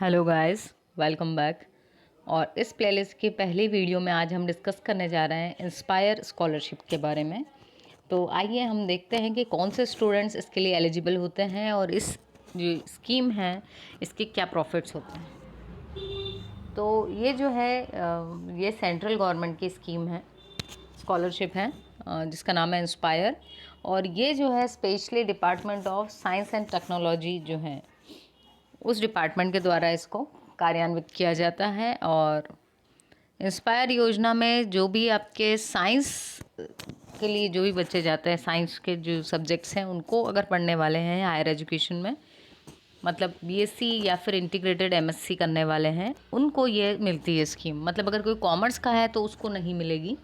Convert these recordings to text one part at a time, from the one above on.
Hello guys, welcome back. और इस playlist की पहली वीडियो में आज हम डिस्कस करने जा रहे हैं इंस्पायर स्कॉलरशिप के बारे में। तो आइए हम देखते हैं कि कौन से स्टूडेंट्स इसके लिए एलिजिबल होते हैं और इस जो स्कीम है इसके क्या प्रॉफिट्स होते हैं। तो ये जो है ये सेंट्रल गवर्नमेंट की स्कीम है, स्कॉलरशिप है, जिसका नाम है इंस्पायर। और ये जो है specially department of science and technology जो है उस डिपार्टमेंट के द्वारा इसको कार्यान्वित किया जाता है। और इंस्पायर योजना में जो भी आपके साइंस के लिए जो भी बच्चे जाते हैं, साइंस के जो सब्जेक्ट्स हैं उनको अगर पढ़ने वाले हैं हायर एजुकेशन में, मतलब बीएससी या फिर इंटीग्रेटेड एमएससी करने वाले हैं, उनको ये मिलती है स्कीम। मतलब अगर कोई कॉमर्स का है तो उसको नहीं मिलेगी।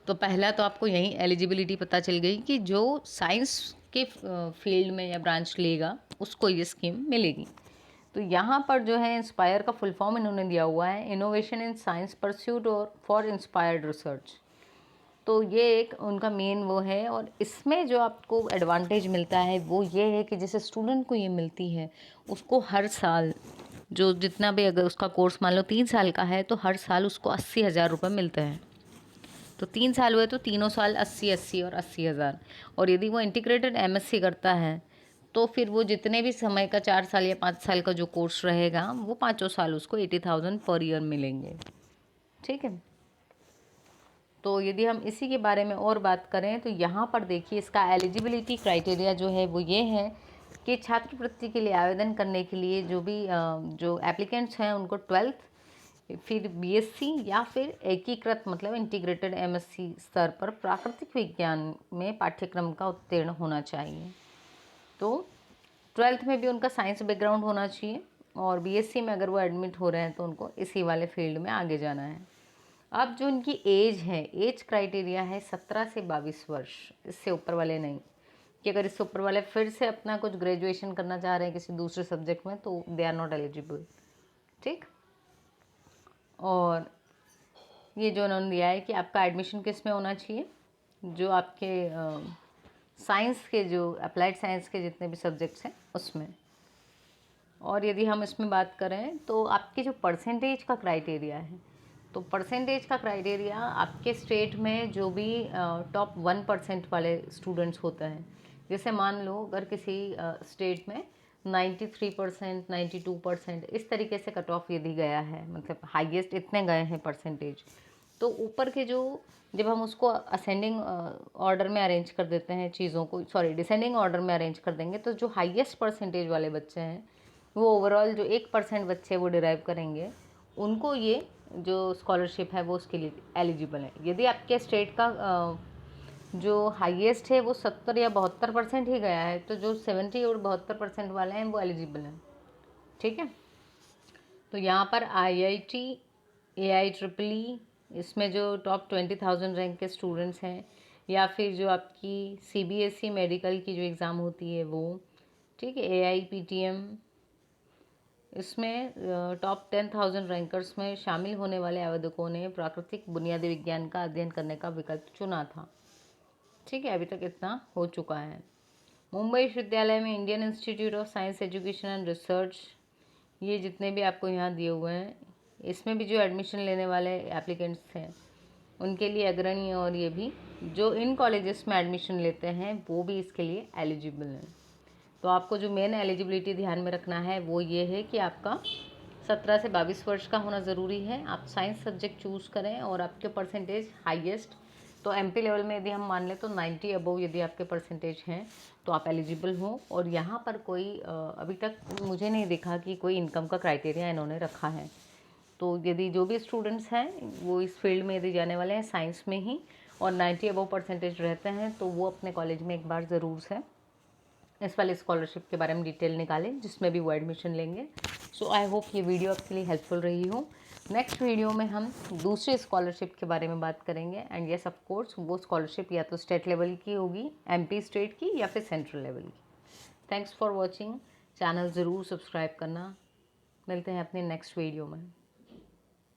तो पहला तो आपको यही एलिजिबिलिटी पता चल गई कि जो साइंस के फील्ड में या ब्रांच लेगा उसको ये स्कीम मिलेगी। तो यहाँ पर जो है इंस्पायर का फुल फॉर्म इन्होंने दिया हुआ है, इनोवेशन इन साइंस परस्यूट और फॉर इंस्पायर्ड रिसर्च। तो ये एक उनका मेन वो है। और इसमें जो आपको एडवांटेज मिलता है वो ये है कि जैसे स्टूडेंट को ये मिलती है, उसको हर साल जो जितना भी, अगर उसका कोर्स मान लो 3 साल का है तो हर साल उसको 80,000 रुपये मिलते हैं। तो 3 साल हुए तो तीनों साल 80 और 80,000। और यदि वो इंटीग्रेटेड एमएससी करता है तो फिर वो जितने भी समय का 4 साल या 5 साल का जो कोर्स रहेगा वो पाँचों साल उसको 80,000 पर ईयर मिलेंगे। ठीक है। तो यदि हम इसी के बारे में और बात करें तो यहाँ पर देखिए इसका एलिजिबिलिटी क्राइटेरिया जो है वो ये है कि छात्रवृत्ति के लिए आवेदन करने के लिए जो भी जो एप्लीकेंट्स हैं उनको 12th फिर बीएससी या फिर एकीकृत मतलब इंटीग्रेटेड एमएससी स्तर पर प्राकृतिक विज्ञान में पाठ्यक्रम का उत्तीर्ण होना चाहिए। तो 12th में भी उनका साइंस बैकग्राउंड होना चाहिए और बीएससी में अगर वो एडमिट हो रहे हैं तो उनको इसी वाले फील्ड में आगे जाना है। अब जो इनकी एज है, एज क्राइटेरिया है 17 से 22 वर्ष, इससे ऊपर वाले नहीं। कि अगर इससे ऊपर वाले फिर से अपना कुछ ग्रेजुएशन करना चाह रहे हैं किसी दूसरे सब्जेक्ट में तो दे आर नॉट एलिजिबल। ठीक। और ये जो उन्होंने दिया है कि आपका एडमिशन किस में होना चाहिए, जो आपके साइंस के जो अप्लाइड साइंस के जितने भी सब्जेक्ट्स हैं उसमें। और यदि हम इसमें बात करें तो आपके जो परसेंटेज का क्राइटेरिया है, तो परसेंटेज का क्राइटेरिया आपके स्टेट में जो भी टॉप 1% वाले स्टूडेंट्स होते हैं, जैसे मान लो अगर किसी स्टेट में 93%, 92% इस तरीके से कट ऑफ यदि गया है, मतलब हाईएस्ट इतने गए हैं परसेंटेज, तो ऊपर के जो जब हम उसको असेंडिंग ऑर्डर में अरेंज कर देते हैं चीज़ों को, सॉरी डिसेंडिंग ऑर्डर में अरेंज कर देंगे, तो जो हाईएस्ट परसेंटेज वाले बच्चे हैं वो ओवरऑल जो 1% बच्चे वो डिराइव करेंगे, उनको ये जो स्कॉलरशिप है वो उसके लिए एलिजिबल है। यदि आपके स्टेट का जो हाईएस्ट है वो 70 या 72% ही गया है तो जो 70 और 72% वाले हैं वो एलिजिबल हैं। ठीक है। तो यहाँ पर IIT, AIEEE, इसमें जो टॉप 20,000 रैंक के स्टूडेंट्स हैं, या फिर जो आपकी CBSE मेडिकल की जो एग्ज़ाम होती है वो, ठीक है, AIPTM, इसमें टॉप 10,000 रैंकर्स में शामिल होने वाले आवेदकों ने प्राकृतिक बुनियादी विज्ञान का अध्ययन करने का विकल्प चुना था। ठीक है, अभी तक इतना हो चुका है। मुंबई विश्वविद्यालय में Indian institute of science education and research, ये जितने भी आपको यहाँ दिए हुए हैं, इसमें भी जो एडमिशन लेने वाले एप्लीकेंट्स हैं उनके लिए अग्रणी, और ये भी जो इन कॉलेजेस में एडमिशन लेते हैं वो भी इसके लिए एलिजिबल हैं। तो आपको जो मेन एलिजिबिलिटी ध्यान में रखना है वो ये है कि आपका 17 से 22 वर्ष का होना ज़रूरी है, आप साइंस सब्जेक्ट चूज़ करें और आपके परसेंटेज हाईएस्ट, तो एमपी लेवल में यदि हम मान लें तो 90 अबव यदि आपके परसेंटेज हैं तो आप एलिजिबल हो। और यहाँ पर कोई अभी तक मुझे नहीं दिखा कि कोई इनकम का क्राइटेरिया इन्होंने रखा है। तो यदि जो भी स्टूडेंट्स हैं वो इस फील्ड में यदि जाने वाले हैं साइंस में ही और 90 अबव परसेंटेज रहते हैं तो वो अपने कॉलेज में एक बार ज़रूर से इस वाले स्कॉलरशिप के बारे में डिटेल निकालें जिसमें भी वो एडमिशन लेंगे। सो आई होप ये वीडियो आपके लिए हेल्पफुल रही हो। नेक्स्ट वीडियो में हम दूसरे स्कॉलरशिप के बारे में बात करेंगे, एंड येस ऑफ कोर्स वो स्कॉलरशिप या तो स्टेट लेवल की होगी, MP स्टेट की, या फिर सेंट्रल लेवल की। Thanks for watching. चैनल ज़रूर सब्सक्राइब करना। मिलते हैं अपने नेक्स्ट वीडियो में।